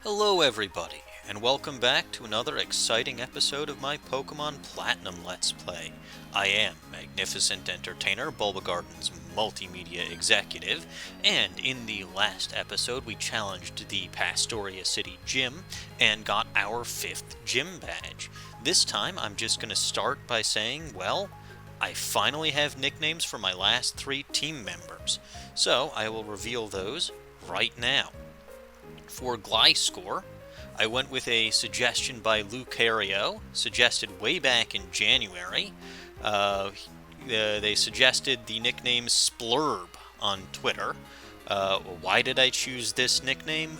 Hello everybody, and welcome back to another exciting episode of my Pokemon Platinum Let's Play. I am Magnificent Entertainer, Bulbagarden's multimedia executive, and in the last episode we challenged the Pastoria City Gym and got our 5th gym badge. This time I'm just going to start by saying, well, I finally have nicknames for my last 3 team members, so I will reveal those right now. For Gliscor, I went with a suggestion by Lucario, suggested way back in January. They suggested the nickname Splurb on Twitter. Why did I choose this nickname?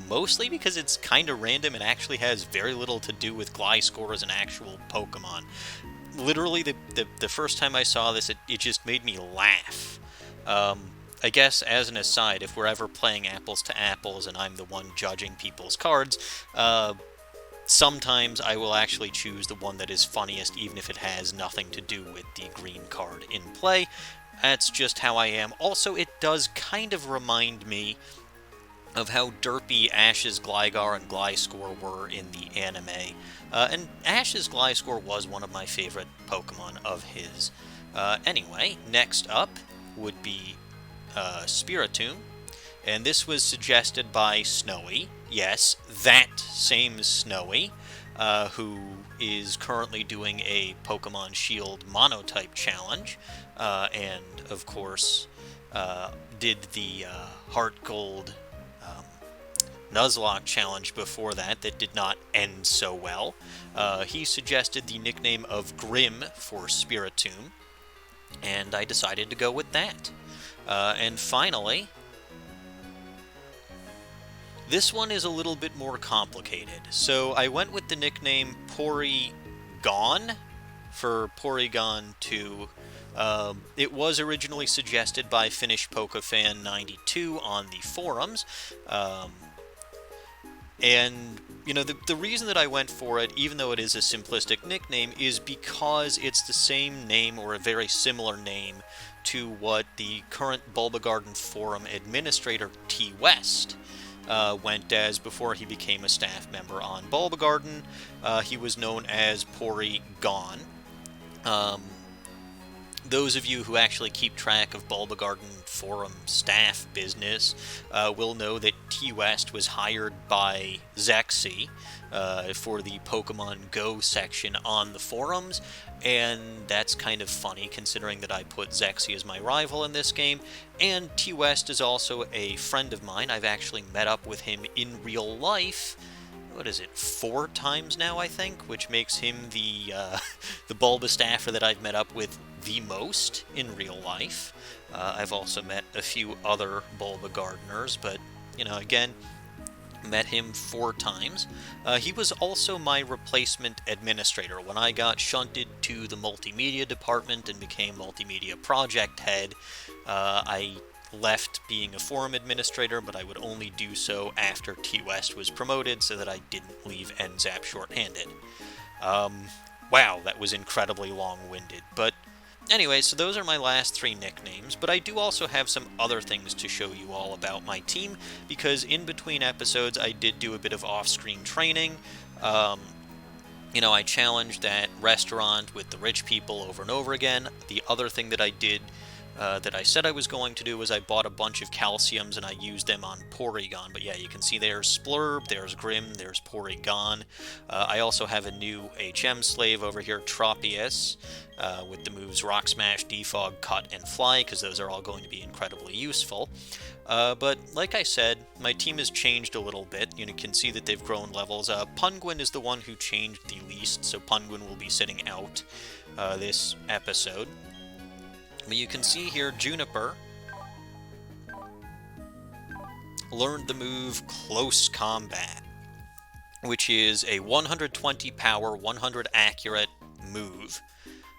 Mostly because it's kind of random and actually has very little to do with Gliscor as an actual Pokemon. Literally, the first time I saw this, it just made me laugh. I guess, as an aside, if we're ever playing apples to apples and I'm the one judging people's cards, sometimes I will actually choose the one that is funniest, even if it has nothing to do with the green card in play. That's just how I am. Also, it does kind of remind me of how derpy Ash's Gligar and Gliscor were in the anime. And Ash's Gliscor was one of my favorite Pokemon of his. Anyway, next up would be Spiritomb, and this was suggested by Snowy. Yes, that same Snowy, who is currently doing a Pokemon Shield Monotype challenge, and of course did the Heart Gold Nuzlocke challenge before that did not end so well. He suggested the nickname of Grim for Spiritomb, and I decided to go with that. And finally, this one is a little bit more complicated. So I went with the nickname Porygon for Porygon 2. It was originally suggested by Finnish PokeFan92 on the forums. And, you know, the reason that I went for it, even though it is a simplistic nickname, is because it's the same name or a very similar name to what the current Bulbagarden forum administrator T. West went as before he became a staff member on Bulbagarden. He was known as Porygon. Those of you who actually keep track of Bulbagarden forum staff business will know that T. West was hired by Zexy for the Pokemon Go section on the forums, and that's kind of funny considering that I put Zexy as my rival in this game, and T. West is also a friend of mine. I've actually met up with him in real life. What is it, 4 times now, I think, which makes him the the Bulbastaffer that I've met up with the most in real life. I've also met a few other Bulbagardeners, but, you know, again, met him 4 times. He was also my replacement administrator. When I got shunted to the multimedia department and became multimedia project head, I left being a forum administrator, but I would only do so after T. West was promoted so that I didn't leave NZAP shorthanded. Wow, that was incredibly long-winded, but anyway, so those are my last 3 nicknames, but I do also have some other things to show you all about my team, because in between episodes I did do a bit of off-screen training. You know, I challenged that restaurant with the rich people over and over again. The other thing that I did that I said I was going to do was I bought a bunch of calciums and I used them on Porygon. But yeah, you can see there's Splurb, there's Grim, there's Porygon. I also have a new HM slave over here, Tropius, with the moves Rock Smash, Defog, Cut, and Fly, because those are all going to be incredibly useful. But like I said, my team has changed a little bit. You can see that they've grown levels. Punguin is the one who changed the least, so Punguin will be sitting out this episode. But you can see here, Juniper learned the move Close Combat, which is a 120 power, 100 accurate move.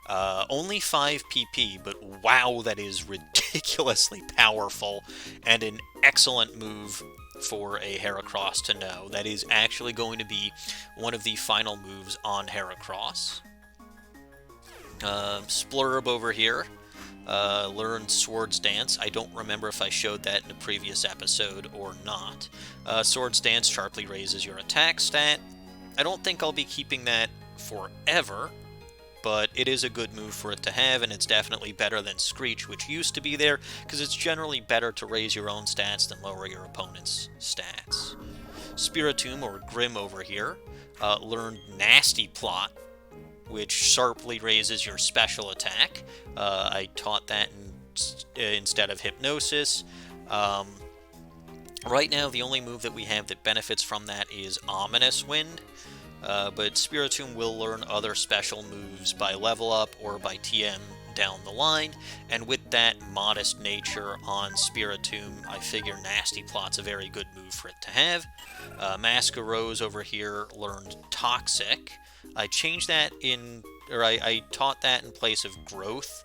Only 5 PP, but wow, that is ridiculously powerful, and an excellent move for a Heracross to know. That is actually going to be one of the final moves on Heracross. Splurb over here. learned Swords Dance. I don't remember if I showed that in a previous episode or not. Swords Dance sharply raises your attack stat. I don't think I'll be keeping that forever, but it is a good move for it to have, and it's definitely better than Screech, which used to be there, because it's generally better to raise your own stats than lower your opponent's stats. Spiritomb, or Grim over here, learned Nasty Plot, which sharply raises your special attack. I taught that instead of Hypnosis. Right now, the only move that we have that benefits from that is Ominous Wind, but Spiritomb will learn other special moves by level up or by TM down the line, and with that modest nature on Spiritomb, I figure Nasty Plot's a very good move for it to have. Masquerose over here learned Toxic. I changed that I taught that in place of Growth.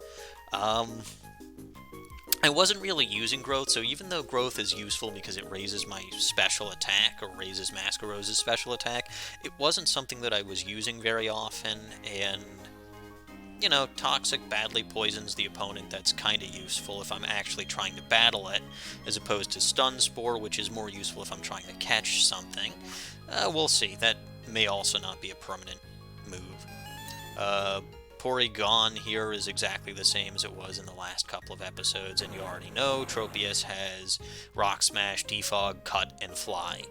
I wasn't really using Growth, so even though Growth is useful because it raises my special attack, or raises Masquerose's special attack, it wasn't something that I was using very often, and, you know, Toxic badly poisons the opponent. That's kind of useful if I'm actually trying to battle it, as opposed to Stun Spore, which is more useful if I'm trying to catch something. We'll see. That may also not be a permanent move. Porygon here is exactly the same as it was in the last couple of episodes, and you already know Tropius has Rock Smash, Defog, Cut, and Fly.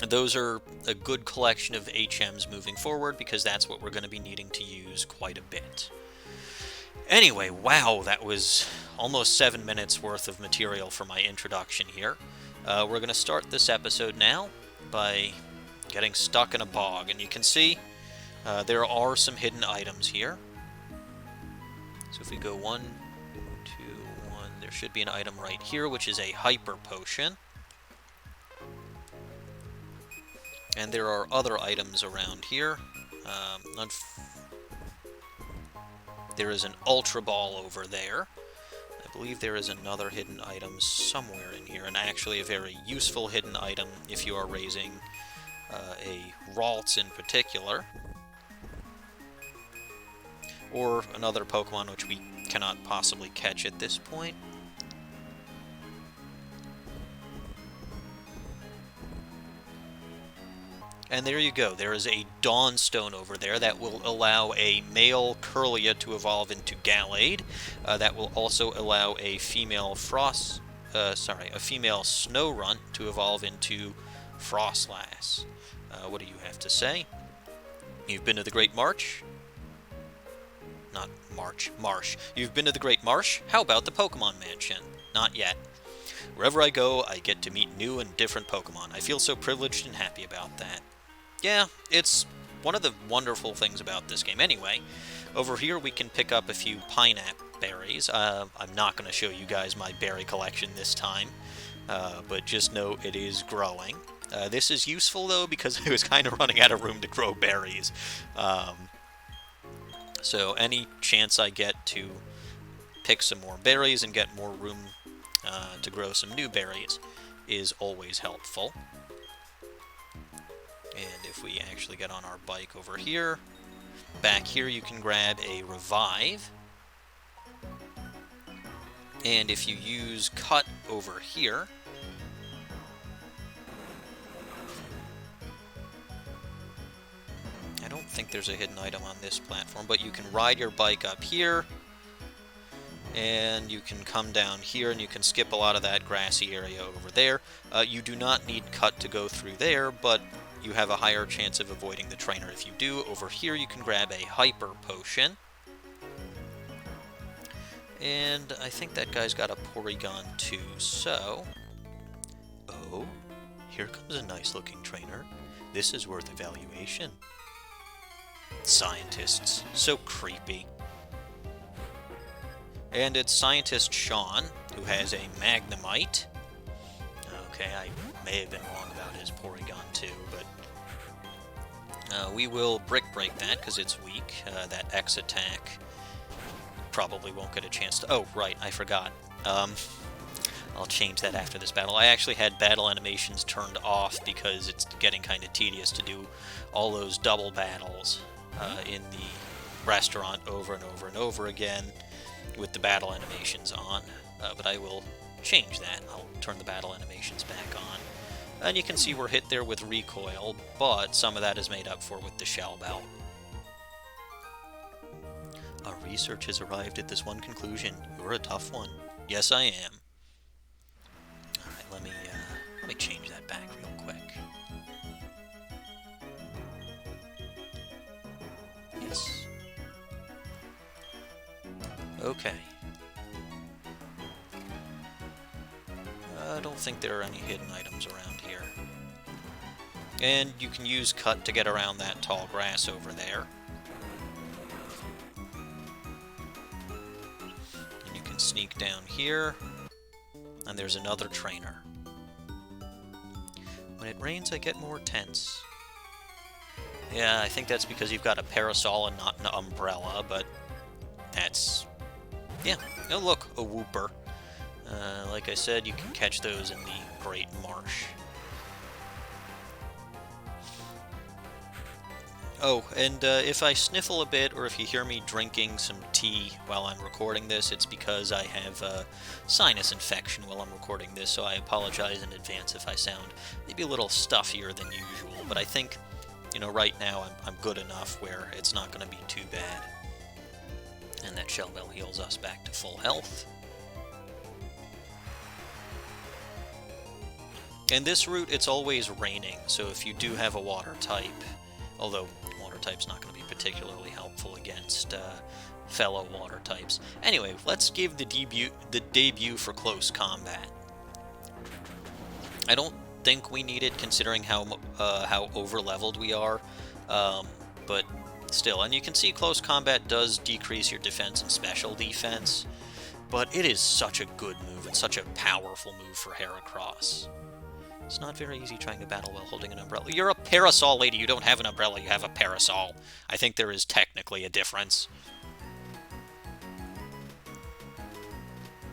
Those are a good collection of HMs moving forward, because that's what we're going to be needing to use quite a bit. Anyway, wow, that was almost 7 minutes worth of material for my introduction here. We're going to start this episode now by getting stuck in a bog, and you can see there are some hidden items here. So if we go 1, 2, 1, there should be an item right here, which is a Hyper Potion. And there are other items around here. There is an Ultra Ball over there. I believe there is another hidden item somewhere in here, and actually a very useful hidden item if you are raising a Ralts in particular. Or another Pokemon which we cannot possibly catch at this point. And there you go. There is a Dawnstone over there that will allow a male Kirlia to evolve into Gallade. That will also allow a female female Snorunt to evolve into Frostlass. What do you have to say? You've been to the Great March? Not March, Marsh. You've been to the Great Marsh? How about the Pokemon Mansion? Not yet. Wherever I go, I get to meet new and different Pokemon. I feel so privileged and happy about that. Yeah, it's one of the wonderful things about this game anyway. Over here we can pick up a few pineapple berries. I'm not going to show you guys my berry collection this time, but just know it is growing. This is useful though because I was kind of running out of room to grow berries. So any chance I get to pick some more berries and get more room to grow some new berries is always helpful. And if we actually get on our bike over here, back here you can grab a Revive. And if you use Cut over here, I don't think there's a hidden item on this platform, but you can ride your bike up here, and you can come down here, and you can skip a lot of that grassy area over there. You do not need Cut to go through there, but you have a higher chance of avoiding the trainer if you do. Over here you can grab a Hyper Potion. And I think that guy's got a Porygon too, so... Oh, here comes a nice-looking trainer. This is worth evaluation. Scientists. So creepy. And it's Scientist Sean, who has a Magnemite. Okay, I may have been wrong about his Porygon too, but... we will Brick Break that, because it's weak. That X attack probably won't get a chance to... Oh, right, I forgot. I'll change that after this battle. I actually had battle animations turned off because it's getting kind of tedious to do all those double battles in the restaurant over and over and over again. with the battle animations on, but I will change that. I'll turn the battle animations back on. And you can see we're hit there with recoil, but some of that is made up for with the shell bell. Our research has arrived at this one conclusion. You're a tough one. Yes, I am. Alright, let me change that back real quick. Yes. Okay. I don't think there are any hidden items around here. And you can use cut to get around that tall grass over there. And you can sneak down here. And there's another trainer. When it rains, I get more tense. Yeah, I think that's because you've got a parasol and not an umbrella, but that's... yeah. Oh, look, a whooper. Like I said, you can catch those in the Great Marsh. Oh, and if I sniffle a bit, or if you hear me drinking some tea while I'm recording this, it's because I have a sinus infection while I'm recording this, so I apologize in advance if I sound maybe a little stuffier than usual, but I think, you know, right now I'm good enough where it's not going to be too bad. And that shell bell heals us back to full health. And this route, it's always raining, so if you do have a water type, although water type's not going to be particularly helpful against fellow water types. Anyway, let's give the debut for close combat. I don't think we need it, considering how over-leveled we are, but still. And you can see close combat does decrease your defense and special defense, but it is such a good move and such a powerful move for Heracross. It's not very easy trying to battle while holding an umbrella. You're a parasol lady, you don't have an umbrella, you have a parasol. I think there is technically a difference.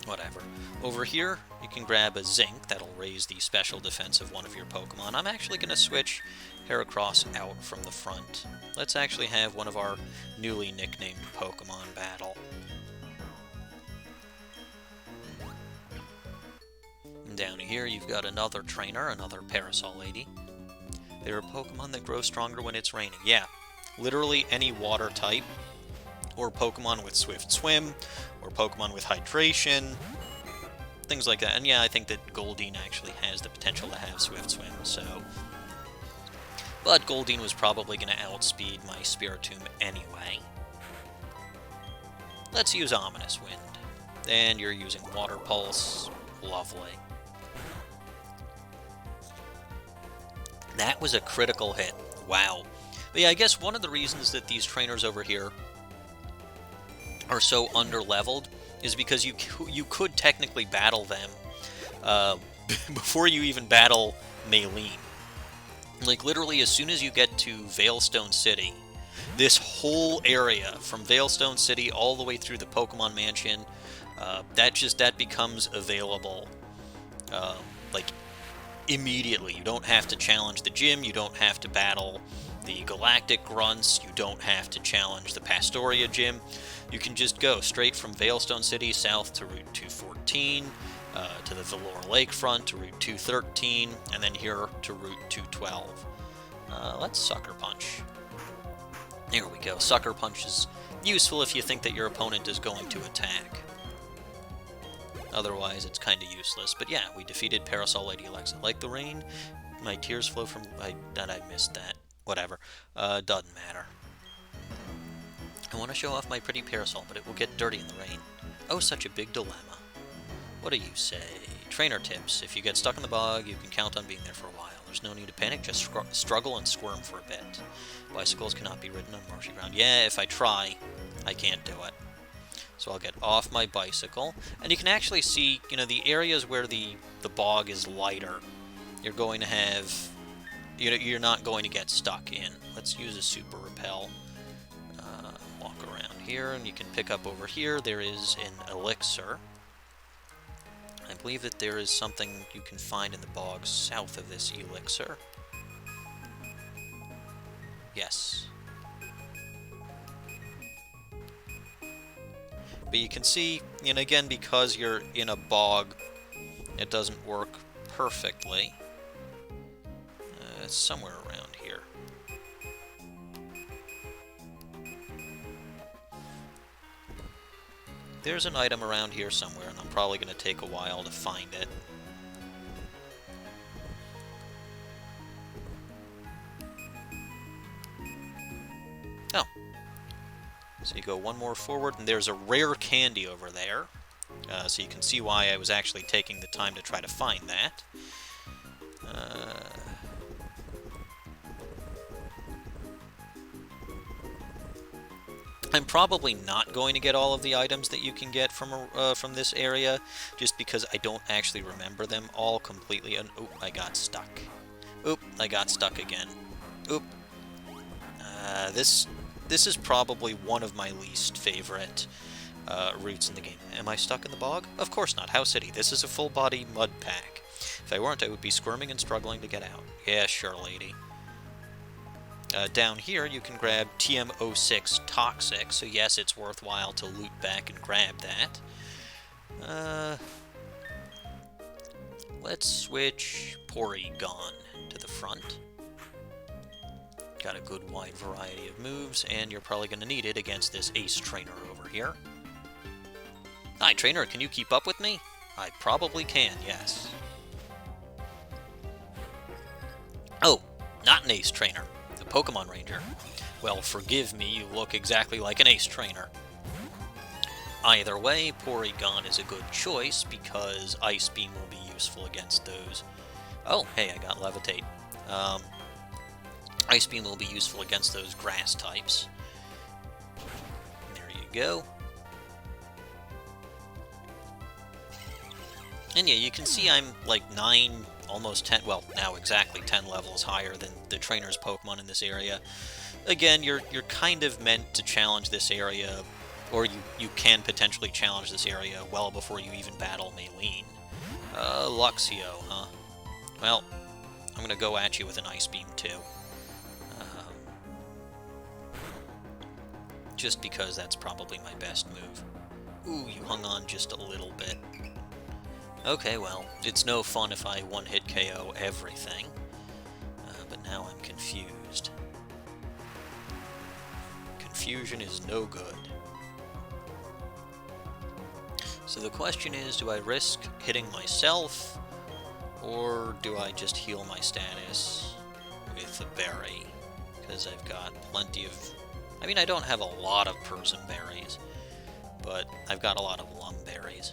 Whatever. Over here, you can grab a Zinc, that'll raise the special defense of one of your Pokemon. I'm actually going to switch Heracross out from the front. Let's actually have one of our newly nicknamed Pokemon battle. Down here, you've got another trainer, another parasol lady. There are Pokemon that grow stronger when it's raining. Yeah, literally any water type, or Pokemon with Swift Swim, or Pokemon with Hydration, things like that. And yeah, I think that Goldeen actually has the potential to have Swift Swim, so... But Goldeen was probably going to outspeed my Spiritomb anyway. Let's use Ominous Wind. And you're using Water Pulse. Lovely. That was a critical hit. Wow. But yeah, I guess one of the reasons that these trainers over here are so under-leveled is because you could technically battle them before you even battle Maylene. Like, literally, as soon as you get to Veilstone City, this whole area, from Veilstone City all the way through the Pokemon Mansion, that becomes available, like, immediately. You don't have to challenge the gym, you don't have to battle the Galactic Grunts, you don't have to challenge the Pastoria gym. You can just go straight from Veilstone City south to Route 214, to the Velour Lakefront to Route 213, and then here to Route 212. Let's Sucker Punch. There we go. Sucker Punch is useful if you think that your opponent is going to attack. Otherwise, it's kind of useless. But yeah, we defeated Parasol Lady Alexa. Like the rain, my tears flow from... I missed that. Whatever. Doesn't matter. I want to show off my pretty parasol, but it will get dirty in the rain. Oh, such a big dilemma. What do you say? Trainer tips. If you get stuck in the bog, you can count on being there for a while. There's no need to panic, just struggle and squirm for a bit. Bicycles cannot be ridden on marshy ground. Yeah, if I try, I can't do it. So I'll get off my bicycle. And you can actually see, you know, the areas where the bog is lighter, you're going to have... You're not going to get stuck in. Let's use a Super Repel. Walk around here, and you can pick up over here. There is an elixir. I believe that there is something you can find in the bog south of this elixir. Yes. But you can see, and again, because you're in a bog, it doesn't work perfectly. It's somewhere around here. There's an item around here somewhere, and I'm probably going to take a while to find it. Oh. So you go one more forward, and there's a rare candy over there. So you can see why I was actually taking the time to try to find that. I'm probably not going to get all of the items that you can get from this area, just because I don't actually remember them all completely. And oop, I got stuck. Oop, I got stuck again. Oop. This is probably one of my least favorite routes in the game. Am I stuck in the bog? Of course not. House City. This is a full-body mud pack. If I weren't, I would be squirming and struggling to get out. Yeah, sure, lady. Down here, you can grab TM06 Toxic, so yes, it's worthwhile to loot back and grab that. Let's switch Porygon to the front. Got a good wide variety of moves, and you're probably going to need it against this Ace Trainer over here. Hi, Trainer, can you keep up with me? I probably can, yes. Oh, not an Ace Trainer. The Pokemon Ranger. Well, forgive me, you look exactly like an Ace Trainer. Either way, Porygon is a good choice because Ice Beam will be useful against those. Oh, hey, I got Levitate. Ice Beam will be useful against those grass types. There you go. And yeah, you can see I'm like 9, almost 10, well, now exactly 10 levels higher than the trainer's Pokemon in this area. Again, you're kind of meant to challenge this area, or you can potentially challenge this area well before you even battle Maylene. Luxio, huh? Well, I'm gonna go at you with an Ice Beam, too. Just because that's probably my best move. Ooh, you hung on just a little bit. Okay, well, it's no fun if I one-hit KO everything. But now I'm confused. Confusion is no good. So the question is, do I risk hitting myself, or do I just heal my status with a berry? Because I've got plenty of... I mean, I don't have a lot of Persim berries, but I've got a lot of Lum berries.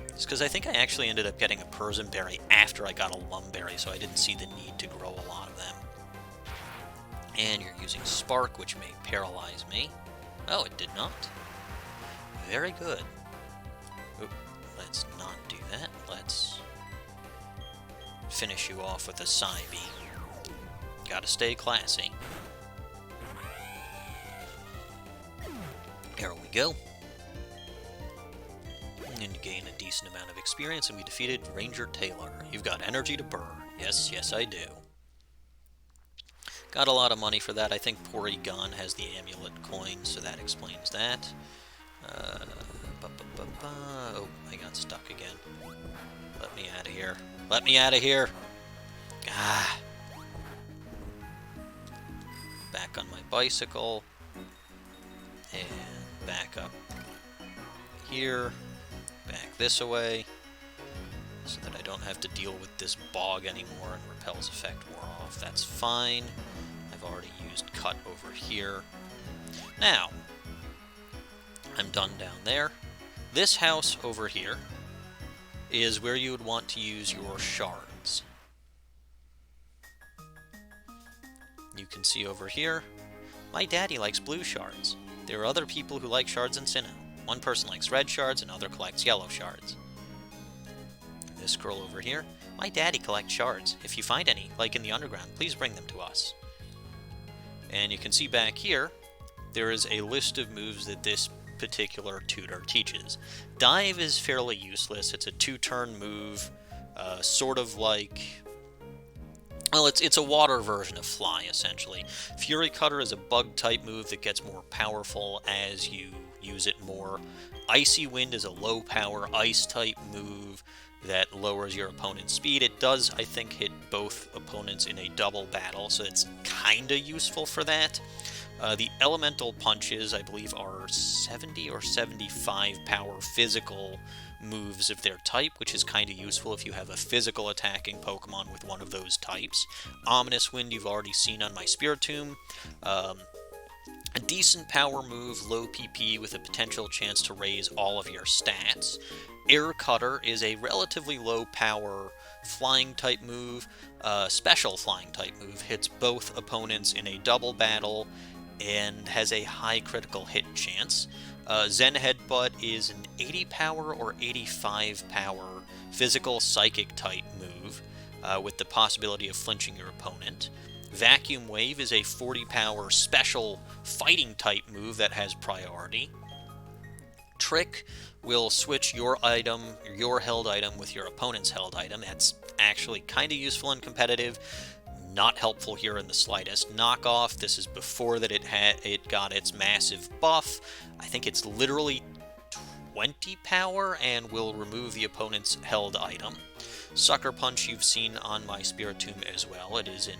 It's because I think I actually ended up getting a Persim berry after I got a Lum berry, so I didn't see the need to grow a lot of them. And you're using Spark, which may paralyze me. Oh, it did not. Very good. Oop, let's not do that. Let's finish you off with a Psybe. Gotta stay classy. There we go. And you gain a decent amount of experience, and we defeated Ranger Taylor. You've got energy to burn. Yes, yes, I do. Got a lot of money for that. I think Porygon has the amulet coin, so that explains that. Oh, I got stuck again. Let me out of here. Let me out of here! Ah! Back on my bicycle. And back up here. Back this away. So that I don't have to deal with this bog anymore, and Repel's effect wore off. That's fine. I've already used Cut over here. Now, I'm done down there. This house over here is where you would want to use your shards. You can see over here, my daddy likes blue shards. There are other people who like shards in Sinnoh. One person likes red shards, another collects yellow shards. This girl over here, my daddy collects shards. If you find any, like in the underground, please bring them to us. And you can see back here, there is a list of moves that this particular tutor teaches. Dive is fairly useless. It's a 2-turn move, sort of like Well, it's a water version of Fly, essentially. Fury Cutter is a bug-type move that gets more powerful as you use it more. Icy Wind is a low-power ice-type move that lowers your opponent's speed. It does, I think, hit both opponents in a double battle, so it's kinda useful for that. The Elemental Punches, I believe, are 70 or 75 power physical moves of their type, which is kind of useful if you have a physical attacking Pokemon with one of those types. Ominous Wind you've already seen on my Spiritomb. A decent power move, low PP with a potential chance to raise all of your stats. Air Cutter is a relatively low power flying type move, special flying type move, hits both opponents in a double battle and has a high critical hit chance. Zen Headbutt is an 80 power or 85 power physical psychic type move with the possibility of flinching your opponent. Vacuum Wave is a 40 power special fighting type move that has priority. Trick will switch your item, your held item, with your opponent's held item. That's actually kind of useful and competitive. Not helpful here in the slightest. Knockoff, this is before that it got its massive buff. I think it's literally 20 power and will remove the opponent's held item. Sucker Punch you've seen on my Spiritomb as well. It is an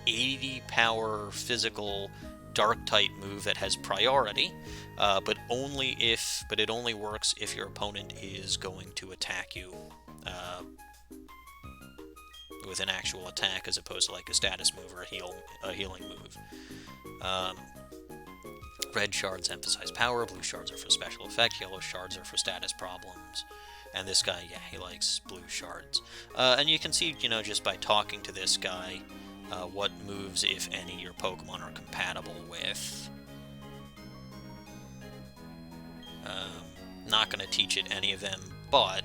80 power physical dark type move that has priority, but it only works if your opponent is going to attack you with an actual attack as opposed to like a status move or a healing move. Red shards emphasize power, blue shards are for special effect, yellow shards are for status problems. And this guy, yeah, he likes blue shards. And you can see, just by talking to this guy, what moves, if any, your Pokemon are compatible with. Not going to teach it any of them, but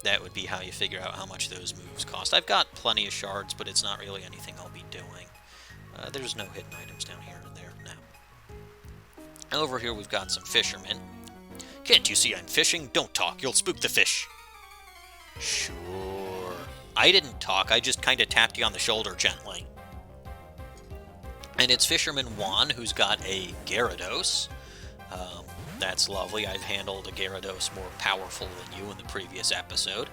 that would be how you figure out how much those moves cost. I've got plenty of shards, but it's not really anything I'll be doing. There's no hidden items down here and there now. Over here we've got some fishermen. Can't you see I'm fishing? Don't talk, you'll spook the fish. Sure. I didn't talk, I just kind of tapped you on the shoulder gently. And it's Fisherman Juan, who's got a Gyarados. That's lovely. I've handled a Gyarados more powerful than you in the previous episode.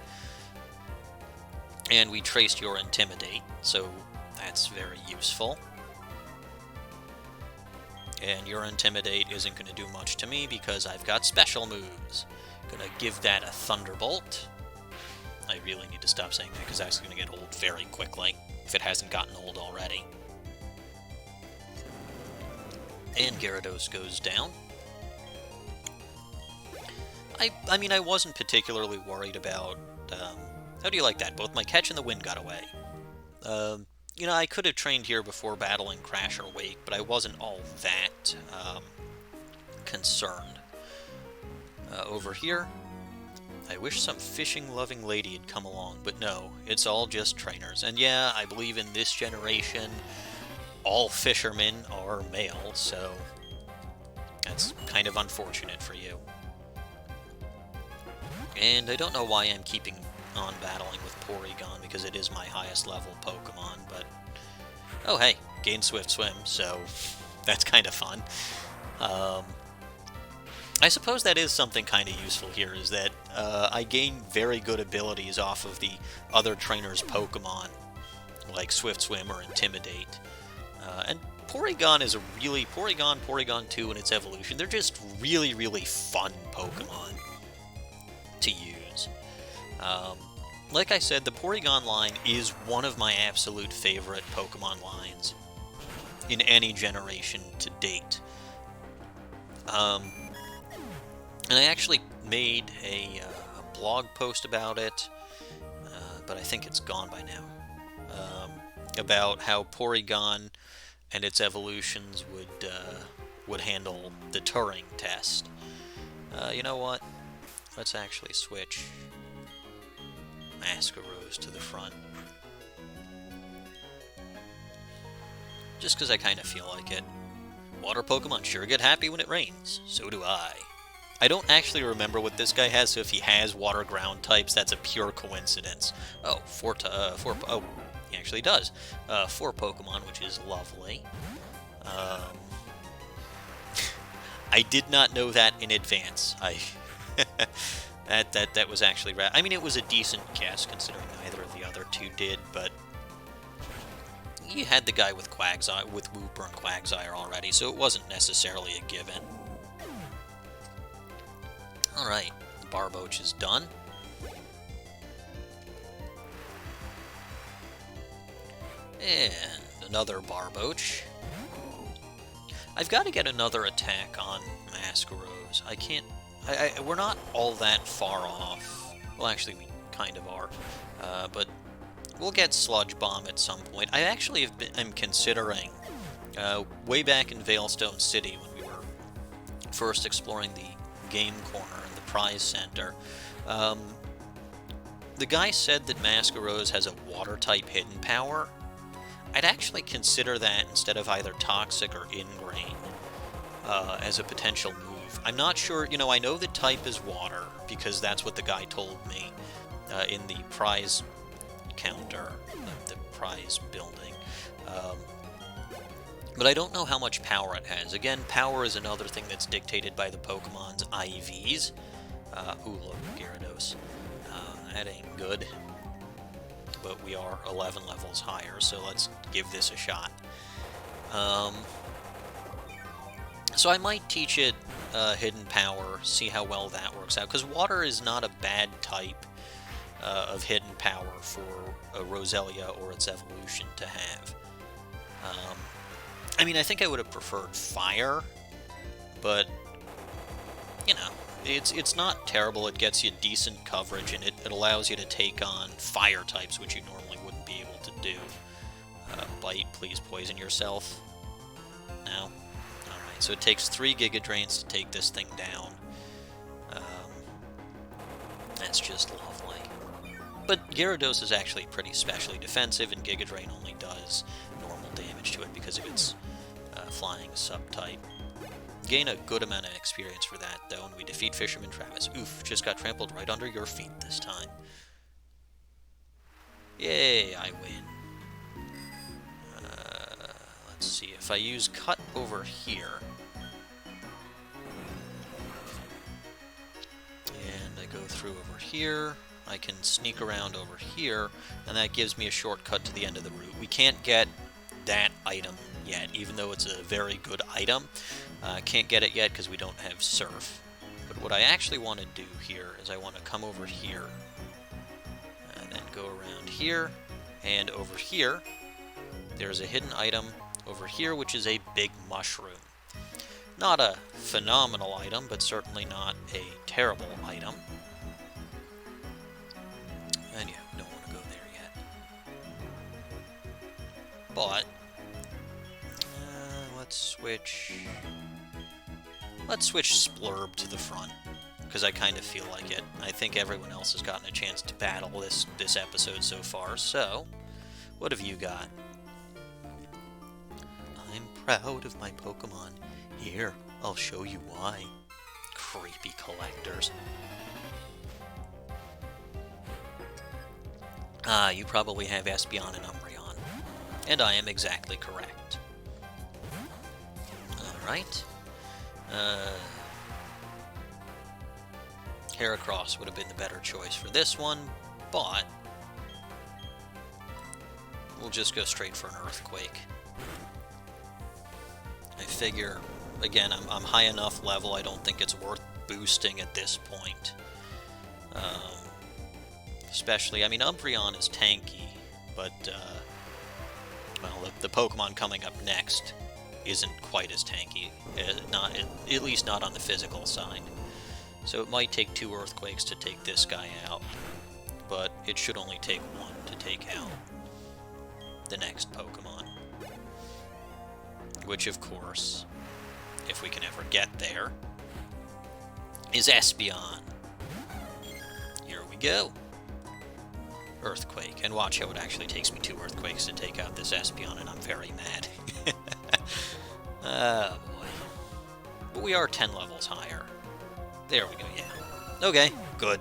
And we traced your Intimidate, so that's very useful. And your Intimidate isn't going to do much to me because I've got special moves. Gonna give that a Thunderbolt. I really need to stop saying that because that's going to get old very quickly, if it hasn't gotten old already. And Gyarados goes down. I mean, I wasn't particularly worried about... how do you like that? Both my catch and the wind got away. I could have trained here before battling Crash or Wake, but I wasn't all that concerned. Over here, I wish some fishing-loving lady had come along, but no, it's all just trainers. And yeah, I believe in this generation, all fishermen are male, so that's kind of unfortunate for you. And I don't know why I'm keeping on battling with Porygon, because it is my highest level Pokemon, but... Oh hey, gain Swift Swim, so that's kind of fun. I suppose that is something kind of useful here, is that I gain very good abilities off of the other trainers' Pokemon, like Swift Swim or Intimidate. And Porygon is a really... Porygon 2 and its evolution, they're just really, really fun Pokemon to use. Like I said, the Porygon line is one of my absolute favorite Pokemon lines in any generation to date. And I actually made a blog post about it, but I think it's gone by now, about how Porygon and its evolutions would handle the Turing test. You know what? Let's actually switch Masquerose to the front. Just because I kind of feel like it. Water Pokemon sure get happy when it rains. So do I. I don't actually remember what this guy has, so if he has water ground types, that's a pure coincidence. Oh, He actually does. 4 Pokemon, which is lovely. I did not know that in advance. That was actually I mean, it was a decent guess considering neither of the other two did, but you had the guy with Quagsire, with Wooper and Quagsire already, so it wasn't necessarily a given. All right, the Barboach is done. And another Barboach. I've got to get another attack on Masquerose. I can't... we're not all that far off. Well, actually, we kind of are. But we'll get Sludge Bomb at some point. I actually am considering, way back in Veilstone City, when we were first exploring the game corner and the prize center, the guy said that Masquerose has a water-type hidden power. I'd actually consider that instead of either Toxic or Ingrain as a potential move. I'm not sure, you know, I know the type is water, because that's what the guy told me in the prize counter, the prize building. But I don't know how much power it has. Again, power is another thing that's dictated by the Pokemon's IVs. Ooh, look, Gyarados. That ain't good. But we are 11 levels higher, so let's give this a shot. So I might teach it Hidden Power, see how well that works out, because water is not a bad type of Hidden Power for a Roselia or its evolution to have. I mean, I think I would have preferred Fire, but, you know, it's not terrible. It gets you decent coverage, and it allows you to take on fire types, which you normally wouldn't be able to do. Bite, please poison yourself. No? Alright, so it takes 3 Giga Drains to take this thing down. That's just lovely. But Gyarados is actually pretty specially defensive, and Giga Drain only does normal damage to it because of its flying subtype. Gain a good amount of experience for that, though, and we defeat Fisherman Travis. Oof, just got trampled right under your feet this time. Yay, I win. Let's see, if I use Cut over here, and I go through over here, I can sneak around over here, and that gives me a shortcut to the end of the route. We can't get that item yet, even though it's a very good item. Can't get it yet because we don't have Surf. But what I actually want to do here is I want to come over here, and then go around here, and over here, there's a hidden item over here, which is a big mushroom. Not a phenomenal item, but certainly not a terrible item. And yeah, don't want to go there yet. But let's switch Splurb to the front, because I kind of feel like it. I think everyone else has gotten a chance to battle this episode so far, so what have you got? I'm proud of my Pokemon. Here, I'll show you why. Creepy collectors. You probably have Espeon and Umbreon. And I am exactly correct. Alright. Heracross would have been the better choice for this one, but we'll just go straight for an Earthquake. I figure, again, I'm high enough level, I don't think it's worth boosting at this point. Especially, I mean, Umbreon is tanky, but, well, the Pokemon coming up next isn't quite as tanky, at least not on the physical side. So it might take 2 Earthquakes to take this guy out, but it should only take 1 to take out the next Pokemon. Which, of course, if we can ever get there, is Espeon. Here we go. Earthquake, and watch how it actually takes me 2 Earthquakes to take out this Espeon, and I'm very mad. Oh boy. But we are 10 levels higher. There we go, yeah. Okay, good.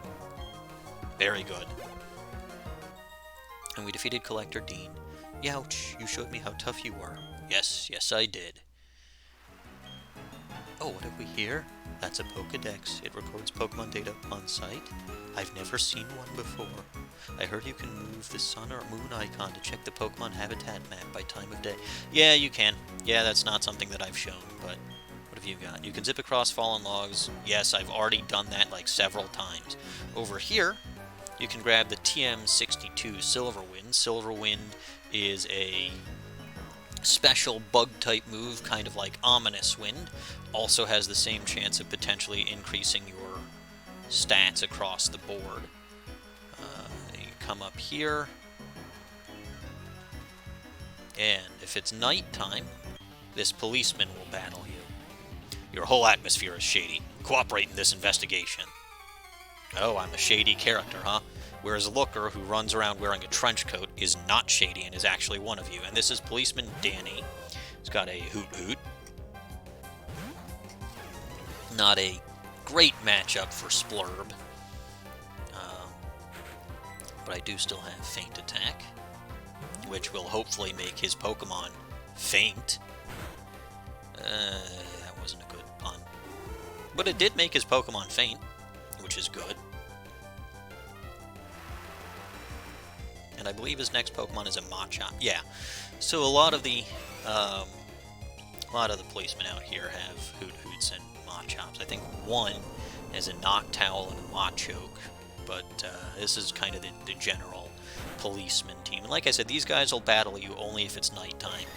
Very good. And we defeated Collector Dean. Youch, you showed me how tough you were. Yes, yes I did. Oh, what have we here? That's a Pokedex. It records Pokemon data upon sight. I've never seen one before. I heard you can move the sun or moon icon to check the Pokemon habitat map by time of day. Yeah, you can. Yeah, that's not something that I've shown, but what have you got? You can zip across fallen logs. Yes, I've already done that like several times. Over here, you can grab the TM62 Silverwind. Silverwind is a special bug-type move, kind of like Ominous Wind. Also has the same chance of potentially increasing your stats across the board. You come up here, and if it's nighttime, this policeman will battle you. Your whole atmosphere is shady. Cooperate in this investigation. Oh, I'm a shady character, huh? Whereas Looker, who runs around wearing a trench coat, is not shady and is actually one of you. And this is Policeman Danny. He's got a Hoot Hoot. Not a great matchup for Splurb. But I do still have Faint Attack, which will hopefully make his Pokemon faint. That wasn't a good pun. But it did make his Pokemon faint, which is good. And I believe his next Pokemon is a Machop. Yeah. So a lot of the policemen out here have Hoot Hoots and Machops. I think one has a Noctowl and a Machoke, but this is kind of the general policeman team. And like I said, these guys will battle you only if it's nighttime.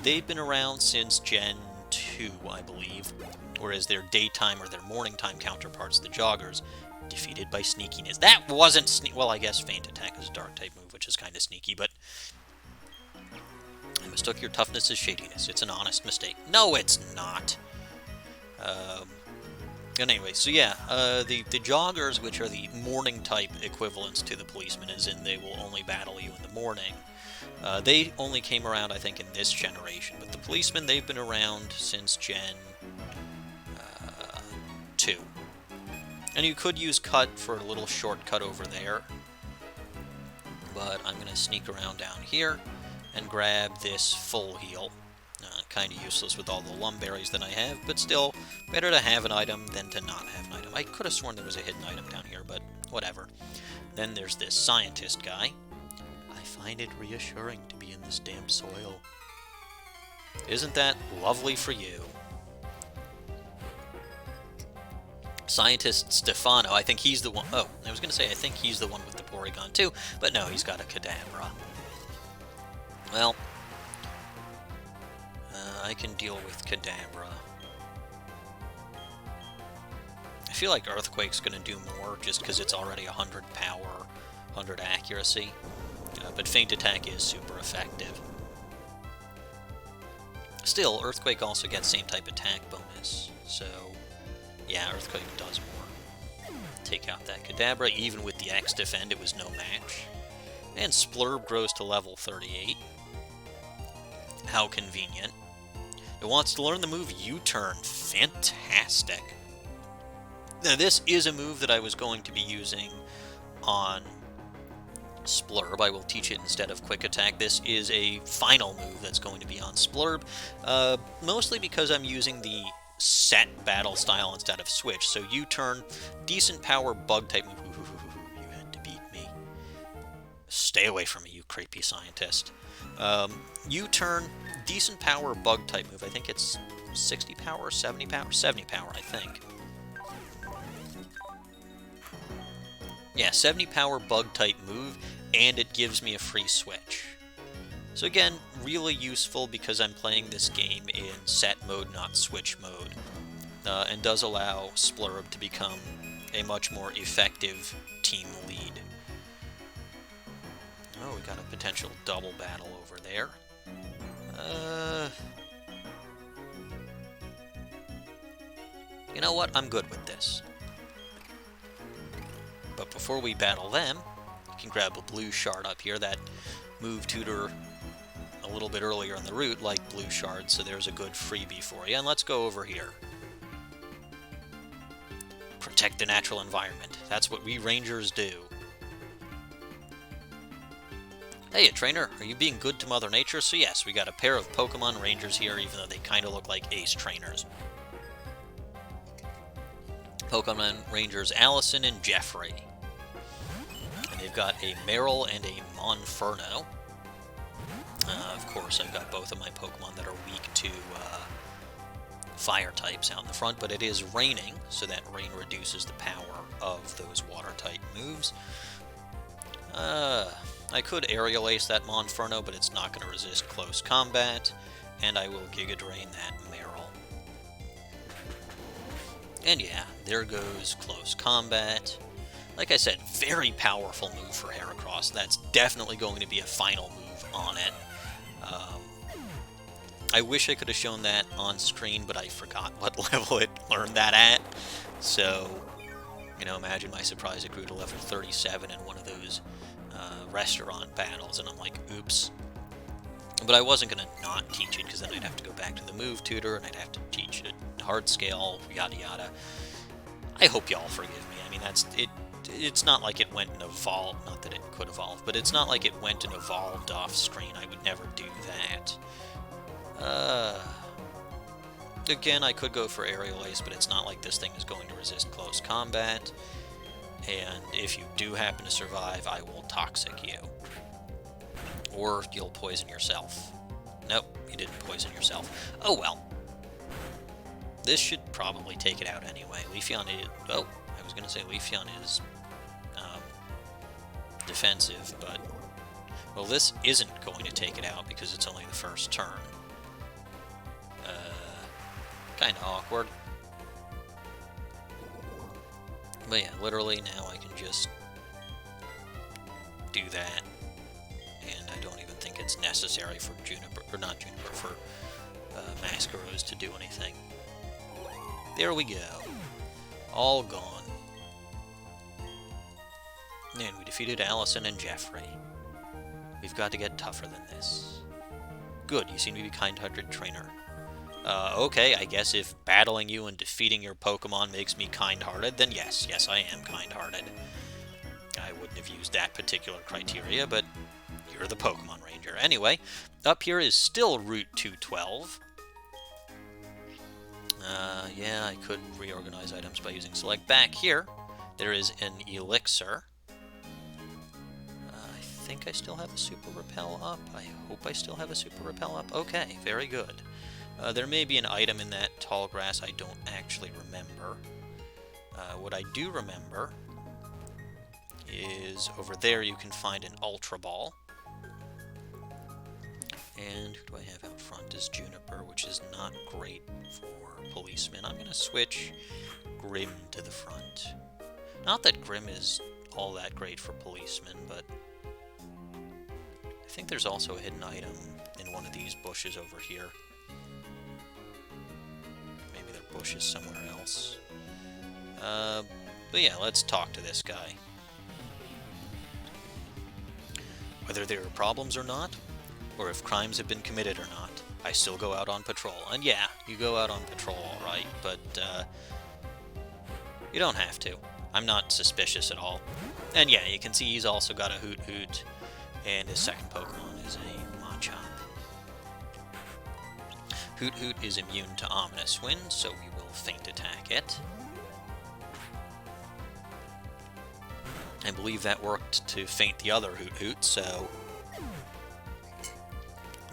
They've been around since Gen 2, I believe, whereas their daytime or their morning time counterparts, the Joggers, defeated by sneakiness. That wasn't well, I guess Faint Attack is a dark type move, which is kind of sneaky, but I mistook your toughness as shadiness. It's an honest mistake. No, it's not. And anyway, so yeah, the Joggers, which are the morning type equivalents to the policemen, as in they will only battle you in the morning. They only came around, I think, in this generation, but the policemen, they've been around since Gen 2. And you could use Cut for a little shortcut over there. But I'm going to sneak around down here and grab this full heal. Kind of useless with all the Lumberries that I have, but still better to have an item than to not have an item. I could have sworn there was a hidden item down here, but whatever. Then there's this scientist guy. I find it reassuring to be in this damp soil. Isn't that lovely for you? Scientist Stefano, I think he's the one. Oh, I was going to say, I think he's the one with the Porygon too, but no, he's got a Kadabra. Well, I can deal with Kadabra. I feel like Earthquake's going to do more just because it's already 100 power, 100 accuracy, but Faint Attack is super effective. Still, Earthquake also gets same type attack bonus, so yeah, Earthquake does more. Take out that Kadabra. Even with the X Defend, it was no match. And Splurb grows to level 38. How convenient. It wants to learn the move U-Turn. Fantastic. Now, this is a move that I was going to be using on Splurb. I will teach it instead of Quick Attack. This is a final move that's going to be on Splurb, mostly because I'm using the set battle style instead of switch. So U-Turn, decent power bug type move. You had to beat me. Stay away from me, you creepy scientist. U-Turn, decent power bug type move. I think it's 60 power, 70 power? 70 power, I think. Yeah, 70 power bug type move, and it gives me a free switch. So again, really useful because I'm playing this game in set mode, not switch mode, and does allow Splurb to become a much more effective team lead. Oh, we got a potential double battle over there. You know what? I'm good with this. But before we battle them, you can grab a blue shard up here. That moved tutor a little bit earlier in the route like blue shards, so there's a good freebie for you. And let's go over here. Protect the natural environment. That's what we rangers do. Hey, trainer, are you being good to Mother Nature? So yes, we got a pair of Pokemon Rangers here, even though they kind of look like Ace trainers. Pokemon Rangers Elieson and Jeffrey. And they've got a Meryl and a Monferno. Of course, I've got both of my Pokemon that are weak to fire types out in the front, but it is raining, so that rain reduces the power of those water-type moves. I could Aerial Ace that Monferno, but it's not going to resist close combat, and I will Giga Drain that Meryl. And yeah, there goes close combat. Like I said, very powerful move for Heracross. That's definitely going to be a final move on it. I wish I could have shown that on screen, but I forgot what level it learned that at. So, you know, imagine my surprise it grew to level 37 in one of those restaurant battles, and I'm like, oops. But I wasn't going to not teach it, because then I'd have to go back to the move tutor, and I'd have to teach it hard scale, yada yada. I hope y'all forgive me. I mean, that's it. It's not like it went and evolved. Not that it could evolve, but it's not like it went and evolved off screen. I would never do that. Again, I could go for Aerial Ace, but it's not like this thing is going to resist close combat. And if you do happen to survive, I will Toxic you. Or you'll poison yourself. Nope, you didn't poison yourself. Oh well. This should probably take it out anyway. Leafeon is... Oh, I was going to say Leafeon is defensive, but... Well, this isn't going to take it out because it's only the first turn. Kind of awkward. But yeah, literally now I can just do that. And I don't even think it's necessary for Juniper, or not Juniper, for Masquerose to do anything. There we go. All gone. And we defeated Elieson and Jeffrey. We've got to get tougher than this. Good, you seem to be a kind-hearted trainer. Okay, I guess if battling you and defeating your Pokemon makes me kind-hearted, then yes, I am kind-hearted. I wouldn't have used that particular criteria, but you're the Pokemon Ranger. Anyway, up here is still Route 212. Yeah, I could reorganize items by using select. Back here, there is an Elixir. I think I still have a Super Repel up. I hope I still have a Super Repel up. Okay, very good. There may be an item in that tall grass I don't actually remember. What I do remember is over there you can find an Ultra Ball. And who do I have out front is Juniper, which is not great for Policeman. I'm going to switch Grim to the front. Not that Grim is all that great for Policeman, but I think there's also a hidden item in one of these bushes over here. Maybe their bush is somewhere else. But yeah, let's talk to this guy. Whether there are problems or not, or if crimes have been committed or not, I still go out on patrol. And yeah, you go out on patrol alright, but you don't have to. I'm not suspicious at all. And yeah, you can see he's also got a Hoot Hoot, and his second Pokemon is a Machop. Hoot Hoot is immune to Ominous Wind, so we will Feint Attack it. I believe that worked to feint the other Hoot Hoot, so...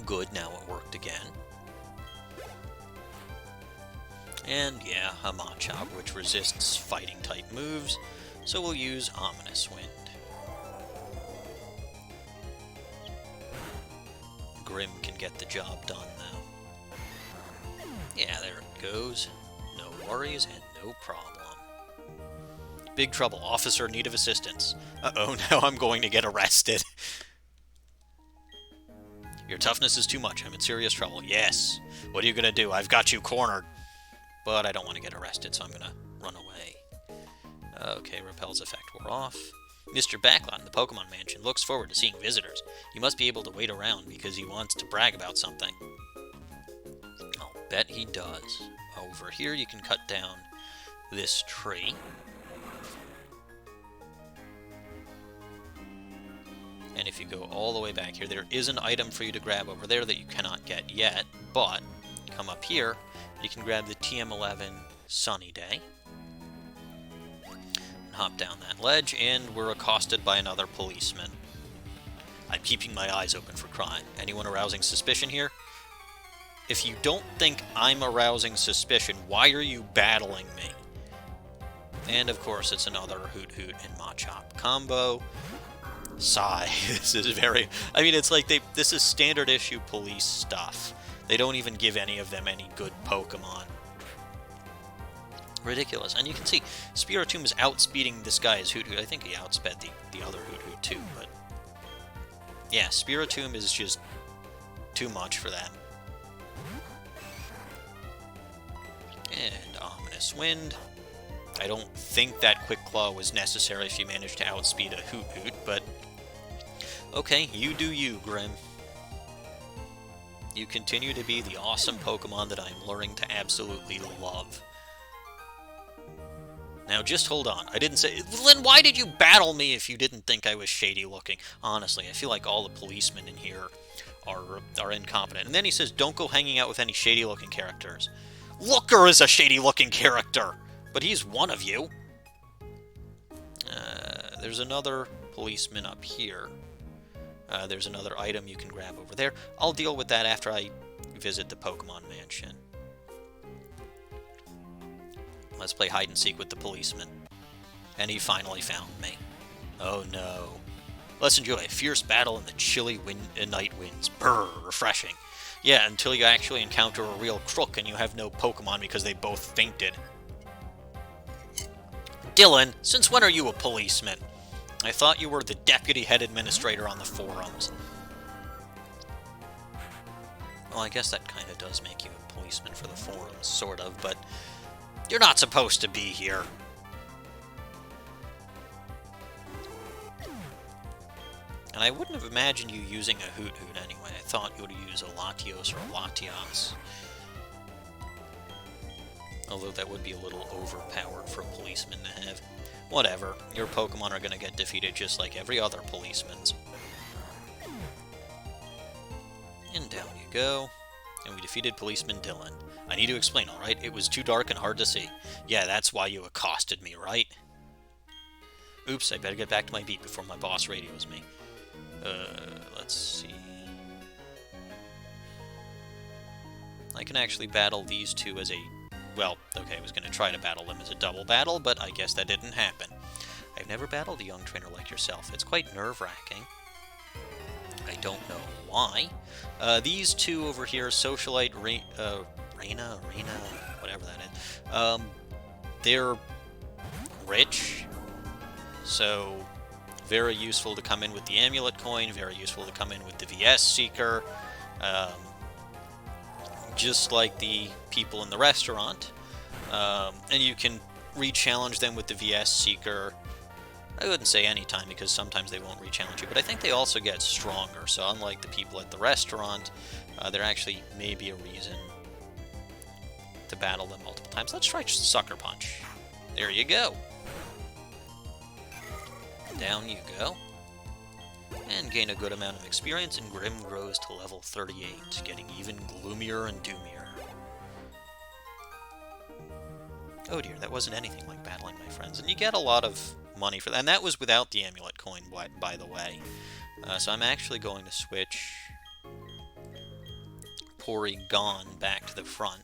Good, now it worked again. And yeah, a Machop, which resists fighting-type moves, so we'll use Ominous Wind. Grim can get the job done, though. Yeah, there it goes. No worries and no problem. Big trouble. Officer in need of assistance. Uh-oh, now I'm going to get arrested. Your toughness is too much. I'm in serious trouble. Yes. What are you going to do? I've got you cornered. But I don't want to get arrested, so I'm going to run away. Okay, Repel's effect wore off. Mr. Backlot in the Pokemon Mansion looks forward to seeing visitors. You must be able to wait around because he wants to brag about something. I'll bet he does. Over here you can cut down this tree. And if if you go all the way back here, there is an item for you to grab over there that you cannot get yet, but come up here, you can grab the TM11 Sunny Day. And hop down that ledge, and we're accosted by another policeman. I'm keeping my eyes open for crime. Anyone arousing suspicion here? If you don't think I'm arousing suspicion, why are you battling me? And of course, it's another Hoot Hoot and Machop combo. Sigh. This is very... I mean, it's like this is standard issue police stuff. They don't even give any of them any good Pokemon. Ridiculous. And you can see, Spiritomb is outspeeding this guy as Hoot Hoot. I think he outsped the other Hoot Hoot too, but... yeah, Spiritomb is just too much for them. And Ominous Wind. I don't think that Quick Claw was necessary if you managed to outspeed a Hoot Hoot, but... okay, you do you, Grim. You continue to be the awesome Pokemon that I'm learning to absolutely love. Now, just hold on. I didn't say... then why did you battle me if you didn't think I was shady-looking? Honestly, I feel like all the policemen in here are incompetent. And then he says, don't go hanging out with any shady-looking characters. Looker is a shady-looking character! But he's one of you. There's another policeman up here. There's another item you can grab over there. I'll deal with that after I visit the Pokemon Mansion. Let's play hide-and-seek with the policeman. And he finally found me. Oh no. Let's enjoy a fierce battle in the chilly night winds. Brrr, refreshing. Yeah, until you actually encounter a real crook and you have no Pokemon because they both fainted. Dylan, since when are you a policeman? I thought you were the deputy head administrator on the forums. Well, I guess that kind of does make you a policeman for the forums, sort of, but you're not supposed to be here. And I wouldn't have imagined you using a Hoot Hoot anyway. I thought you would use a Latios or a Latias. Although that would be a little overpowered for a policeman to have. Whatever, your Pokemon are going to get defeated just like every other policeman's. And down you go. And we defeated Policeman Dylan. I need to explain, alright? It was too dark and hard to see. Yeah, that's why you accosted me, right? Oops, I better get back to my beat before my boss radios me. Let's see... I can actually battle these two as a... well, okay, I was going to try to battle them as a double battle, but I guess that didn't happen. I've never battled a young trainer like yourself. It's quite nerve-wracking. I don't know why. These two over here, Socialite, Reina, whatever that is, they're rich, so very useful to come in with the Amulet Coin, very useful to come in with the VS Seeker, just like the people in the restaurant. And you can re-challenge them with the VS Seeker. I wouldn't say anytime, because sometimes they won't re-challenge you, but I think they also get stronger, so unlike the people at the restaurant, there actually may be a reason to battle them multiple times. Let's try Sucker Punch. There you go. Down you go. And gain a good amount of experience, and Grim grows to level 38, getting even gloomier and doomier. Oh dear, that wasn't anything like battling my friends. And you get a lot of money for that. And that was without the Amulet Coin, by the way. So I'm actually going to switch Porygon back to the front,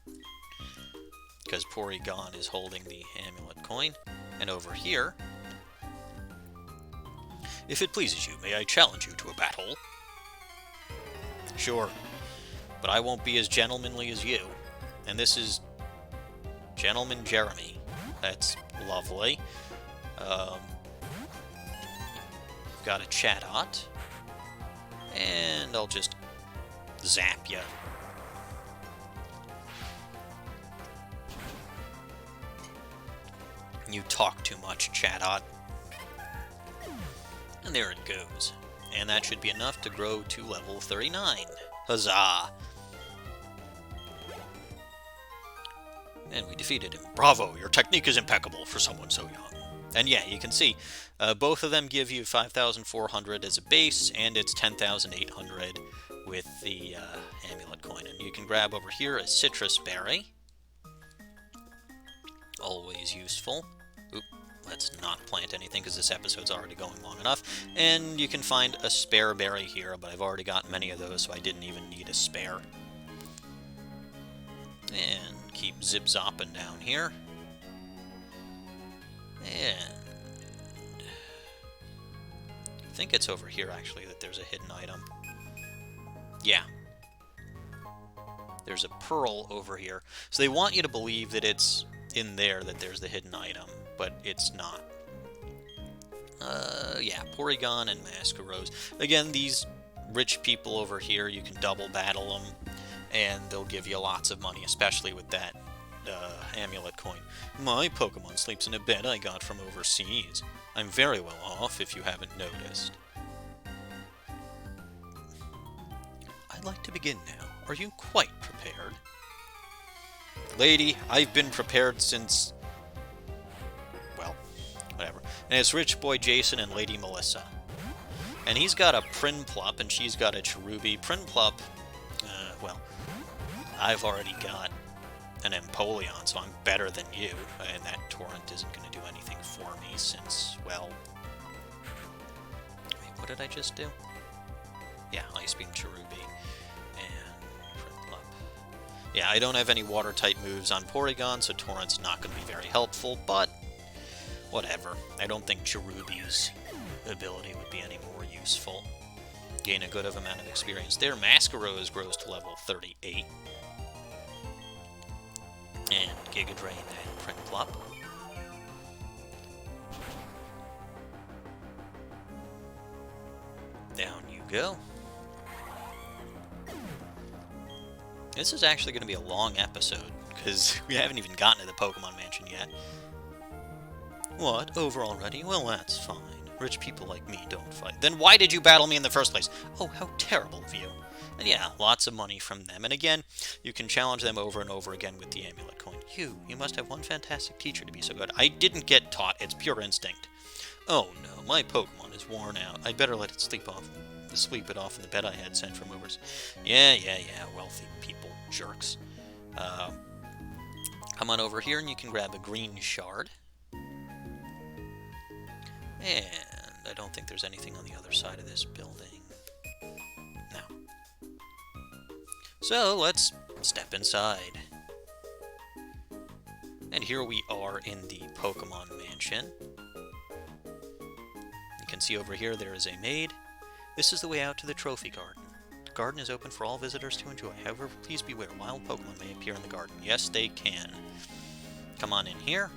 because Porygon is holding the Amulet Coin. And over here, if it pleases you, may I challenge you to a battle? Sure, but I won't be as gentlemanly as you. And this is Gentleman Jeremy. That's lovely. Got a Chatot. And I'll just zap ya. You talk too much, Chatot. And there it goes. And that should be enough to grow to level 39. Huzzah! And we defeated him. Bravo, your technique is impeccable for someone so young. And yeah, you can see both of them give you 5,400 as a base, and it's 10,800 with the amulet coin. And you can grab over here a citrus berry. Always useful. Oop, let's not plant anything because this episode's already going long enough. And you can find a spare berry here, but I've already got many of those, so I didn't even need a spare. And keep zip-zopping down here. And I think it's over here, actually, that there's a hidden item. Yeah. There's a pearl over here. So they want you to believe that it's in there that there's the hidden item, but it's not. Yeah, Porygon and MEtagross. Again, these rich people over here, you can double battle them, and they'll give you lots of money, especially with that amulet coin. My Pokemon sleeps in a bed I got from overseas. I'm very well off, if you haven't noticed. I'd like to begin now. Are you quite prepared? Lady, I've been prepared since... well, whatever. And it's Rich Boy Jason and Lady Melissa. And he's got a Prinplup, and she's got a Cherubi. Prinplup, well, I've already got an Empoleon, so I'm better than you. And that Torrent isn't going to do anything for me since, well... wait, what did I just do? Yeah, Ice Beam Cherubi. Yeah, I don't have any Water-type moves on Porygon, so Torrent's not going to be very helpful, but whatever. I don't think Cherubi's ability would be any more useful. Gain a good amount of experience there. MEgaPod grows to level 38. And Giga Drain and Prinplup. Down you go. This is actually going to be a long episode, because we haven't even gotten to the Pokemon Mansion yet. What? Over already? Well, that's fine. Rich people like me don't fight. Then why did you battle me in the first place? Oh, how terrible of you. And yeah, lots of money from them. And again, you can challenge them over and over again with the amulet coin. You must have one fantastic teacher to be so good. I didn't get taught. It's pure instinct. Oh no, my Pokemon is worn out. I'd better let it sleep it off in the bed I had sent from overs. Yeah, wealthy people, jerks. Come on over here and you can grab a green shard. And I don't think there's anything on the other side of this building. No. So let's step inside. And here we are in the Pokemon Mansion. You can see over here there is a Maid. This is the way out to the Trophy Garden. The garden is open for all visitors to enjoy. However, please beware, wild Pokemon may appear in the garden. Yes, they can. Come on in here.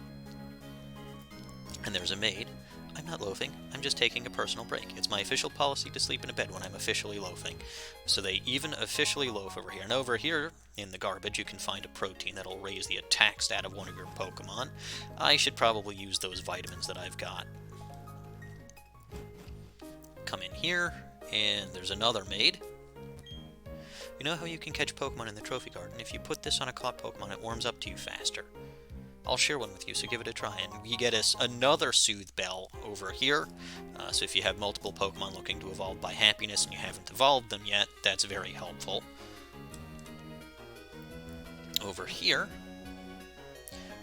And there's a Maid. I'm not loafing. I'm just taking a personal break. It's my official policy to sleep in a bed when I'm officially loafing. So they even officially loaf over here. And over here, in the garbage, you can find a protein that'll raise the attack stat of one of your Pokemon. I should probably use those vitamins that I've got. Come in here, and there's another Maid. You know how you can catch Pokemon in the Trophy Garden? If you put this on a caught Pokemon, it warms up to you faster. I'll share one with you, so give it a try. And we get us another Soothe Bell over here. So if you have multiple Pokemon looking to evolve by happiness and you haven't evolved them yet, that's very helpful. Over here,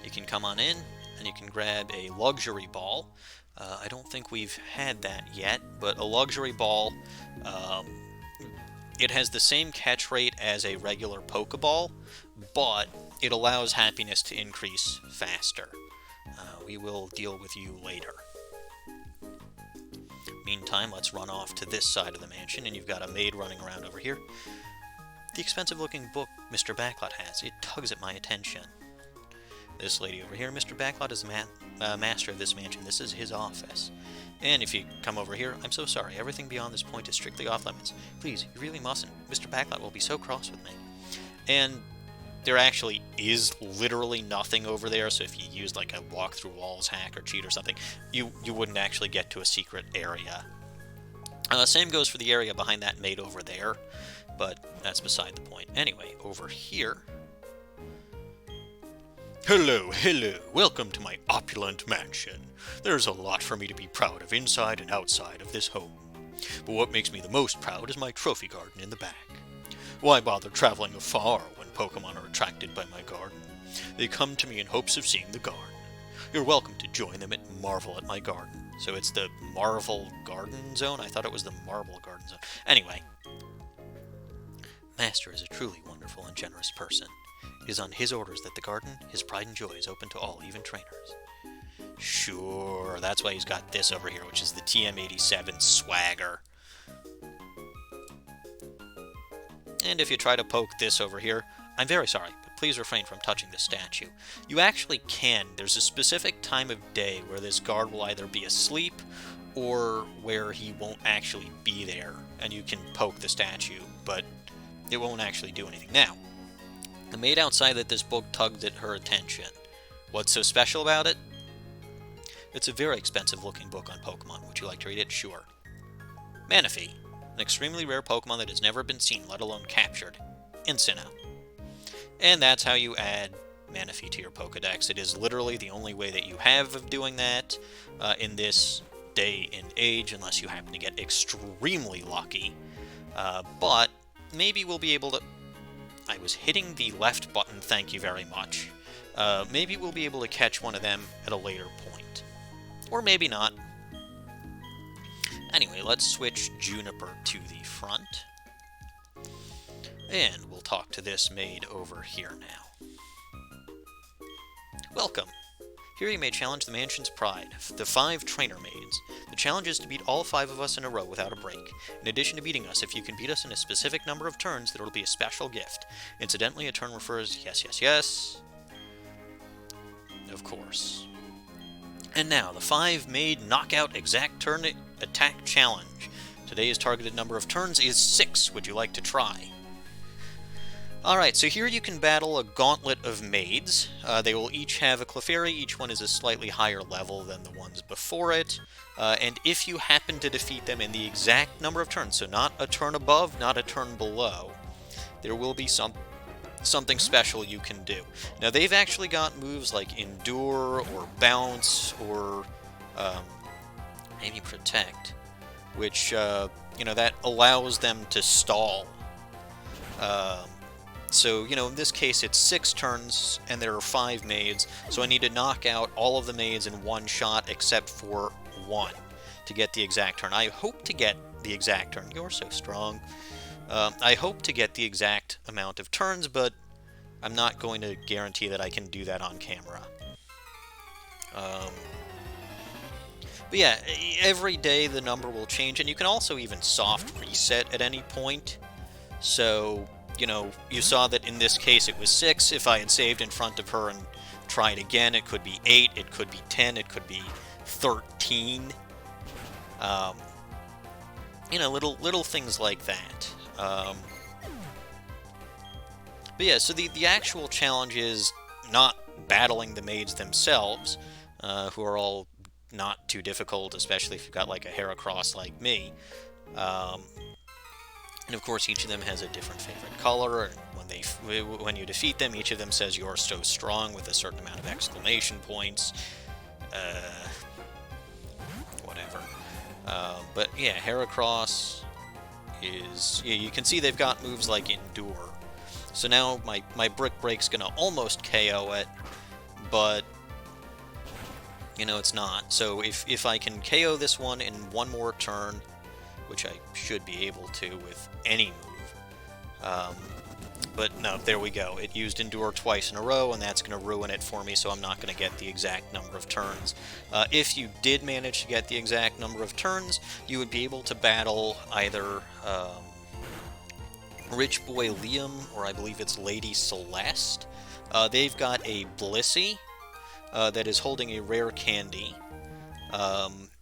you can come on in, and you can grab a Luxury Ball. I don't think we've had that yet, but a Luxury Ball, it has the same catch rate as a regular Pokeball, but it allows happiness to increase faster. We will deal with you later. Meantime, let's run off to this side of the mansion, and you've got a Maid running around over here. The expensive-looking book Mr. Backlot has, it tugs at my attention. This lady over here, Mr. Backlot is the master of this mansion. This is his office. And if you come over here, I'm so sorry. Everything beyond this point is strictly off-limits. Please, you really mustn't. Mr. Backlot will be so cross with me. And there actually is literally nothing over there, so if you used like a walk-through-walls hack or cheat or something, you wouldn't actually get to a secret area. Same goes for the area behind that Maid over there, but that's beside the point. Anyway, over here, Hello, hello. Welcome to my opulent mansion. There's a lot for me to be proud of inside and outside of this home. But what makes me the most proud is my trophy garden in the back. Why bother traveling afar when Pokemon are attracted by my garden? They come to me in hopes of seeing the garden. You're welcome to join them and marvel at my garden. So it's the Marvel Garden Zone? I thought it was the Marble Garden Zone. Anyway, Master is a truly wonderful and generous person. It is on his orders that the garden, his pride and joy, is open to all, even trainers. Sure, that's why he's got this over here, which is the TM87 Swagger. And if you try to poke this over here, I'm very sorry, but please refrain from touching the statue. You actually can. There's a specific time of day where this guard will either be asleep or where he won't actually be there, and you can poke the statue, but it won't actually do anything. Now, the maid outside that this book tugged at her attention. What's so special about it? It's a very expensive-looking book on Pokemon. Would you like to read it? Sure. Manaphy, an extremely rare Pokemon that has never been seen, let alone captured, in Sinnoh. And that's how you add Manaphy to your Pokedex. It is literally the only way that you have of doing that in this day and age, unless you happen to get extremely lucky. But maybe we'll be able to... I was hitting the left button, thank you very much. Maybe we'll be able to catch one of them at a later point. Or maybe not. Anyway, let's switch Juniper to the front. And we'll talk to this maid over here now. Welcome. Here you may challenge the mansion's pride, the 5 trainer maids. The challenge is to beat all 5 of us in a row without a break. In addition to beating us, if you can beat us in a specific number of turns, there will be a special gift. Incidentally, a turn refers yes. Of course. And now, the 5 maid knockout exact turn attack challenge. Today's targeted number of turns is 6. Would you like to try? Alright, so here you can battle a gauntlet of maids. They will each have a Clefairy. Each one is a slightly higher level than the ones before it. And if you happen to defeat them in the exact number of turns, so not a turn above, not a turn below, there will be something special you can do. Now, they've actually got moves like Endure, or Bounce, or maybe Protect, which, that allows them to stall. So, in this case, it's 6 turns, and there are 5 maids, so I need to knock out all of the maids in one shot, except for 1, to get the exact turn. I hope to get the exact turn. You're so strong. I hope to get the exact amount of turns, but I'm not going to guarantee that I can do that on camera. But yeah, every day the number will change, and you can also even soft reset at any point. So... you saw that in this case it was 6. If I had saved in front of her and tried again, it could be 8, it could be 10, it could be 13. Little things like that. But yeah, so the actual challenge is not battling the maids themselves, who are all not too difficult, especially if you've got like a Heracross like me. And of course, each of them has a different favorite color, and when you defeat them, each of them says "you're so strong" with a certain amount of exclamation points. Whatever. But yeah, Heracross is... Yeah, you can see they've got moves like Endure. So now my Brick Break's gonna almost KO it, but it's not. So if I can KO this one in one more turn, which I should be able to with any move. But no, there we go. It used Endure twice in a row, and that's going to ruin it for me, so I'm not going to get the exact number of turns. If you did manage to get the exact number of turns, you would be able to battle either Rich Boy Liam, or I believe it's Lady Celeste. They've got a Blissey that is holding a rare candy.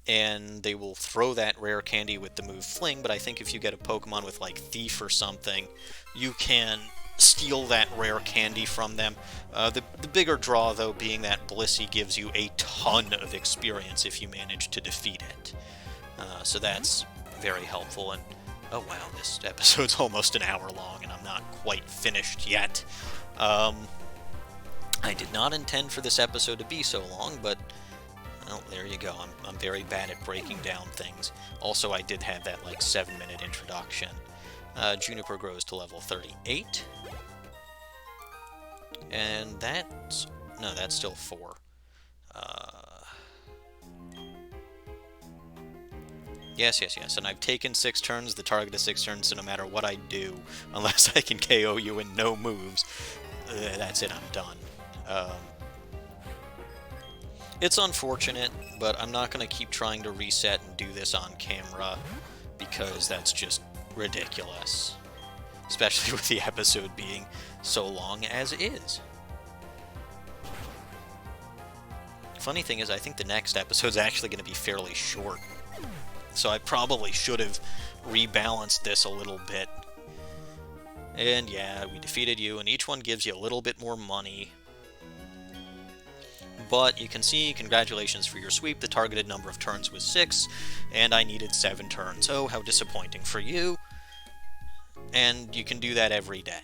And they will throw that rare candy with the move Fling, but I think if you get a Pokemon with, like, Thief or something, you can steal that rare candy from them. The bigger draw, though, being that Blissey gives you a ton of experience if you manage to defeat it. So that's very helpful, and oh wow, this episode's almost an hour long, and I'm not quite finished yet. I did not intend for this episode to be so long, but, well, there you go. I'm very bad at breaking down things. Also, I did have that, like, 7-minute introduction. Juniper grows to level 38. And that's... no, that's still 4. Yes, and I've taken 6 turns. The target is 6 turns, so no matter what I do, unless I can KO you in no moves, that's it, I'm done. It's unfortunate, but I'm not going to keep trying to reset and do this on camera, because that's just ridiculous. Especially with the episode being so long as it is. Funny thing is, I think the next episode's actually going to be fairly short. So I probably should have rebalanced this a little bit. And yeah, we defeated you, and each one gives you a little bit more money. But you can see, congratulations for your sweep, the targeted number of turns was 6, and I needed 7 turns. Oh, how disappointing for you. And you can do that every day.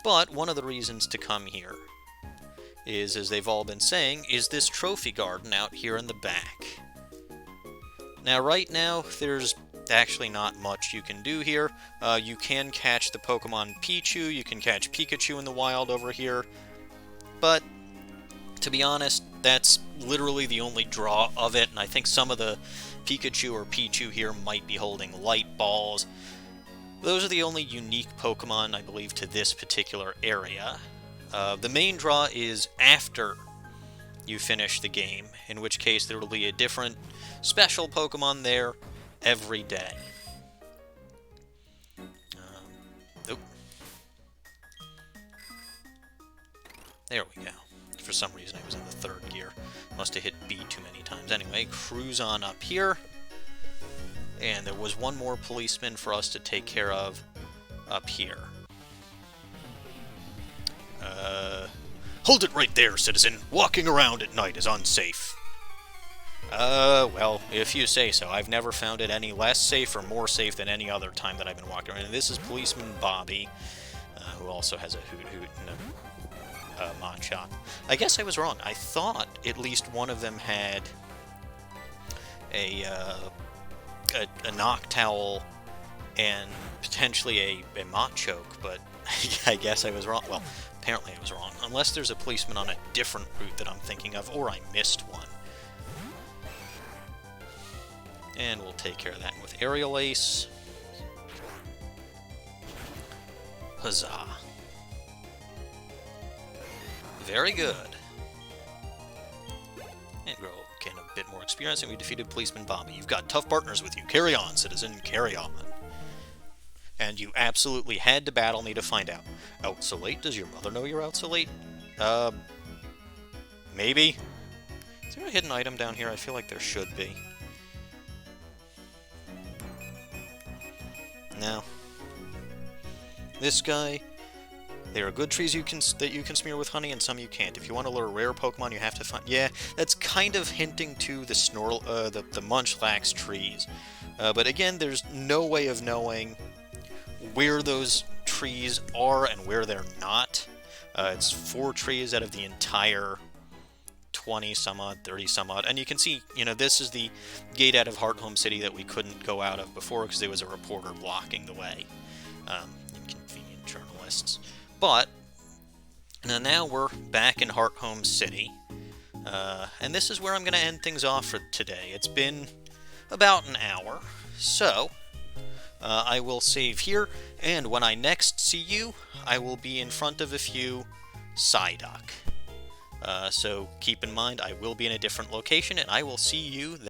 But one of the reasons to come here is, as they've all been saying, is this trophy garden out here in the back. Now, right now, there's actually not much you can do here. You can catch the Pokemon Pichu, you can catch Pikachu in the wild over here, but to be honest, that's literally the only draw of it, and I think some of the Pikachu or Pichu here might be holding light balls. Those are the only unique Pokemon, I believe, to this particular area. The main draw is after you finish the game, in which case there will be a different special Pokemon there every day. Oh. There we go. For some reason I was in the 3rd gear. Must have hit B too many times. Anyway, cruise on up here. And there was one more policeman for us to take care of up here. Hold it right there, citizen. Walking around at night is unsafe. Well, if you say so. I've never found it any less safe or more safe than any other time that I've been walking around. And this is Policeman Bobby, who also has a hoot-hoot and a Machop. I guess I was wrong. I thought at least one of them had a Noctowl and potentially a Machoke, but I guess I was wrong. Well, apparently I was wrong. Unless there's a policeman on a different route that I'm thinking of, or I missed one. And we'll take care of that with Aerial Ace. Huzzah. Very good. And grow again a bit more experience, and we defeated Policeman Bobby. You've got tough partners with you. Carry on, citizen, carry on. And you absolutely had to battle me to find out. Out so late? Does your mother know you're out so late? Maybe? Is there a hidden item down here? I feel like there should be. No. This guy, there are good trees that you can smear with honey, and some you can't. If you want to lure a rare Pokemon, you have to find... Yeah, that's kind of hinting to the the Munchlax trees. But again, there's no way of knowing where those trees are and where they're not. It's 4 trees out of the entire 20-some-odd, 30-some-odd. And you can see, you know, this is the gate out of Hearthome City that we couldn't go out of before because there was a reporter blocking the way. Inconvenient journalists. But, now we're back in Hearthome City. And this is where I'm going to end things off for today. It's been about an hour. So, I will save here, and when I next see you, I will be in front of a few Psyduck. So keep in mind, I will be in a different location, and I will see you then.